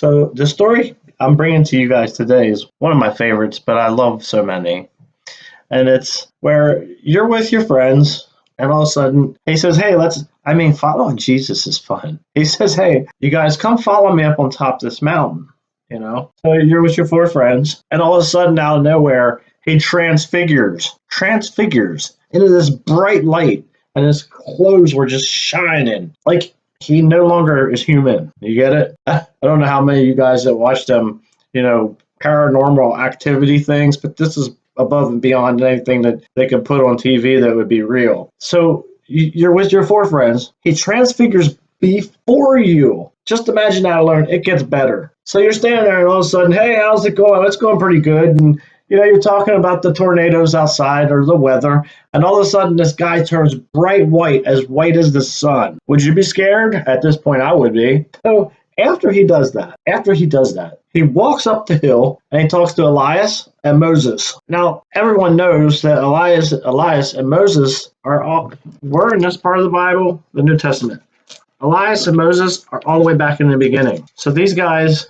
So the story I'm bringing to you guys today is one of my favorites, but I love so many. And it's where you're with your friends, and all of a sudden he says, "Hey, following Jesus is fun." He says, "Hey, you guys, come follow me up on top of this mountain." So you're with your four friends, and all of a sudden, out of nowhere, he transfigures into this bright light, and his clothes were just shining. Like he no longer is human. You get it? I don't know how many of you guys that watch them, paranormal activity things, but this is above and beyond anything that they could put on TV that would be real. So you're with your four friends. He transfigures before you. Just imagine that alone. It gets better. So you're standing there and all of a sudden, "Hey, how's it going?" "It's going pretty good." And you're talking about the tornadoes outside or the weather, and all of a sudden this guy turns bright white as the sun. Would you be scared? At this point, I would be. So after he does that, he walks up the hill and he talks to Elias and Moses. Now, everyone knows that Elias and Moses were in this part of the Bible, the New Testament. Elias and Moses are all the way back in the beginning. So these guys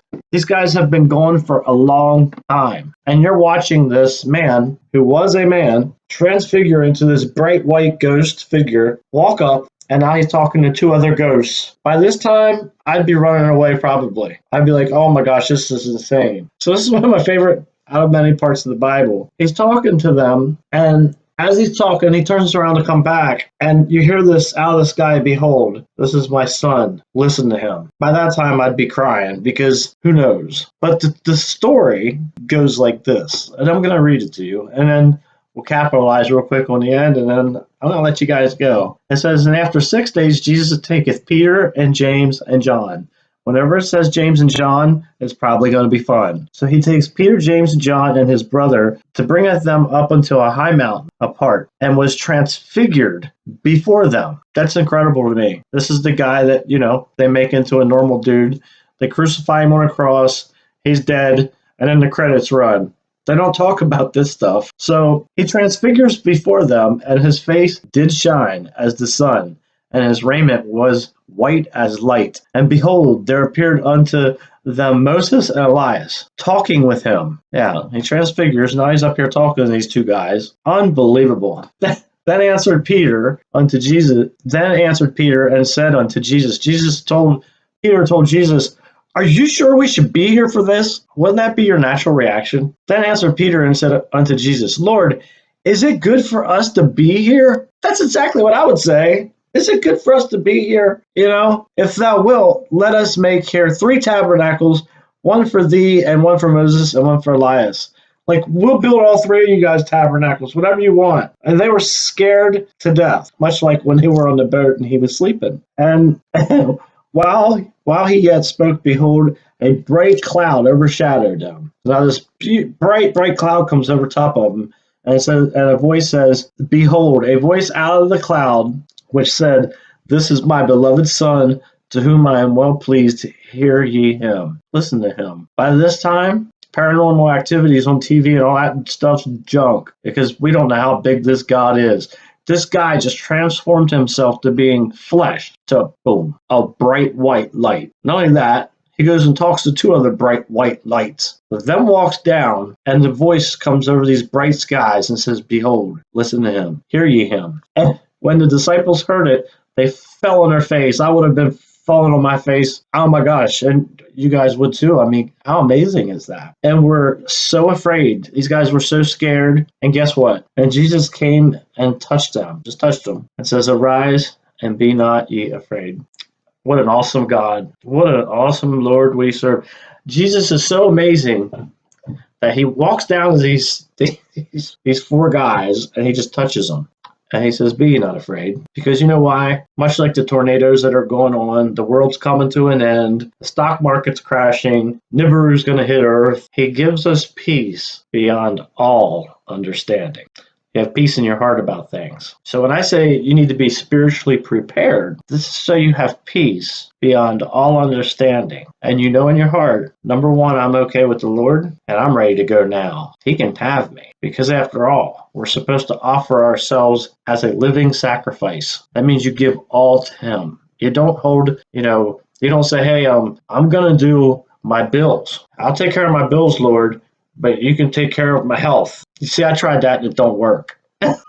have been gone for a long time. And you're watching this man, who was a man, transfigure into this bright white ghost figure, walk up, and now he's talking to two other ghosts. By this time, I'd be running away probably. I'd be like, "Oh my gosh, this is insane." So this is one of my favorite out of many parts of the Bible. He's talking to them, and as he's talking, he turns around to come back, and you hear this out of the sky, "Behold, this is my son. Listen to him." By that time, I'd be crying because who knows? But the story goes like this, and I'm going to read it to you, and then we'll capitalize real quick on the end, and then I'm going to let you guys go. It says, "And after 6 days, Jesus taketh Peter and James and John." Whenever it says James and John, it's probably going to be fun. So he takes Peter, James, and John and his brother to bringeth them up unto a high mountain apart, and was transfigured before them. That's incredible to me. This is the guy that, they make into a normal dude. They crucify him on a cross. He's dead. And then the credits run. They don't talk about this stuff. So he transfigures before them, and his face did shine as the sun, and his raiment was white as light. And behold, there appeared unto them Moses and Elias, talking with him. Yeah, he transfigures. Now he's up here talking to these two guys. Unbelievable. Then answered Peter and said unto Jesus. Peter told Jesus, "Are you sure we should be here for this?" Wouldn't that be your natural reaction? Then answered Peter and said unto Jesus, "Lord, is it good for us to be here?" That's exactly what I would say. Is it good for us to be here? If thou wilt, let us make here 3 tabernacles, one for thee and one for Moses and one for Elias. Like, we'll build all 3 of you guys tabernacles, whatever you want. And they were scared to death, much like when they were on the boat and he was sleeping. And while he yet spoke, behold, a bright cloud overshadowed them. Now this bright cloud comes over top of them, and a voice says, "Behold, a voice out of the cloud, which said, This is my beloved Son, to whom I am well pleased. Hear ye him." Listen to him. By this time, paranormal activities on TV and all that stuff's junk, because we don't know how big this God is. This guy just transformed himself to being flesh, to boom, a bright white light. Not only that, he goes and talks to 2 other bright white lights. Then walks down, and the voice comes over these bright skies and says, "Behold, listen to him. Hear ye him." And when the disciples heard it, they fell on their face. I would have been falling on my face. Oh my gosh. And you guys would too. I mean, how amazing is that? And we're so afraid. These guys were so scared. And guess what? And Jesus came and touched them, just touched them, and says, "Arise and be not ye afraid." What an awesome God. What an awesome Lord we serve. Jesus is so amazing that he walks down to these 4 guys and he just touches them. And he says, "Be not afraid." Because you know why? Much like the tornadoes that are going on, the world's coming to an end, the stock market's crashing, Nibiru's going to hit Earth. He gives us peace beyond all understanding. You have peace in your heart about things. So when I say you need to be spiritually prepared, this is so you have peace beyond all understanding. And you know in your heart, number one, I'm okay with the Lord, and I'm ready to go now. He can have me. Because after all, we're supposed to offer ourselves as a living sacrifice. That means you give all to him. You don't hold, you don't say, "Hey, I'm going to do my bills. I'll take care of my bills, Lord, but you can take care of my health. You see, I tried that and it don't work.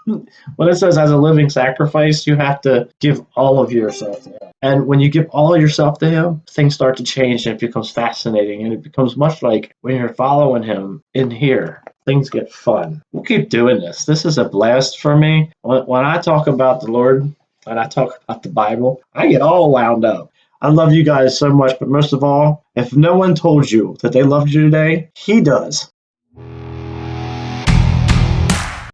When it says as a living sacrifice, you have to give all of yourself to Him. And when you give all of yourself to Him, things start to change and it becomes fascinating. And it becomes much like when you're following Him in here. Things get fun. We'll keep doing this. This is a blast for me. When I talk about the Lord and I talk about the Bible, I get all wound up. I love you guys so much, but most of all, if no one told you that they loved you today, He does.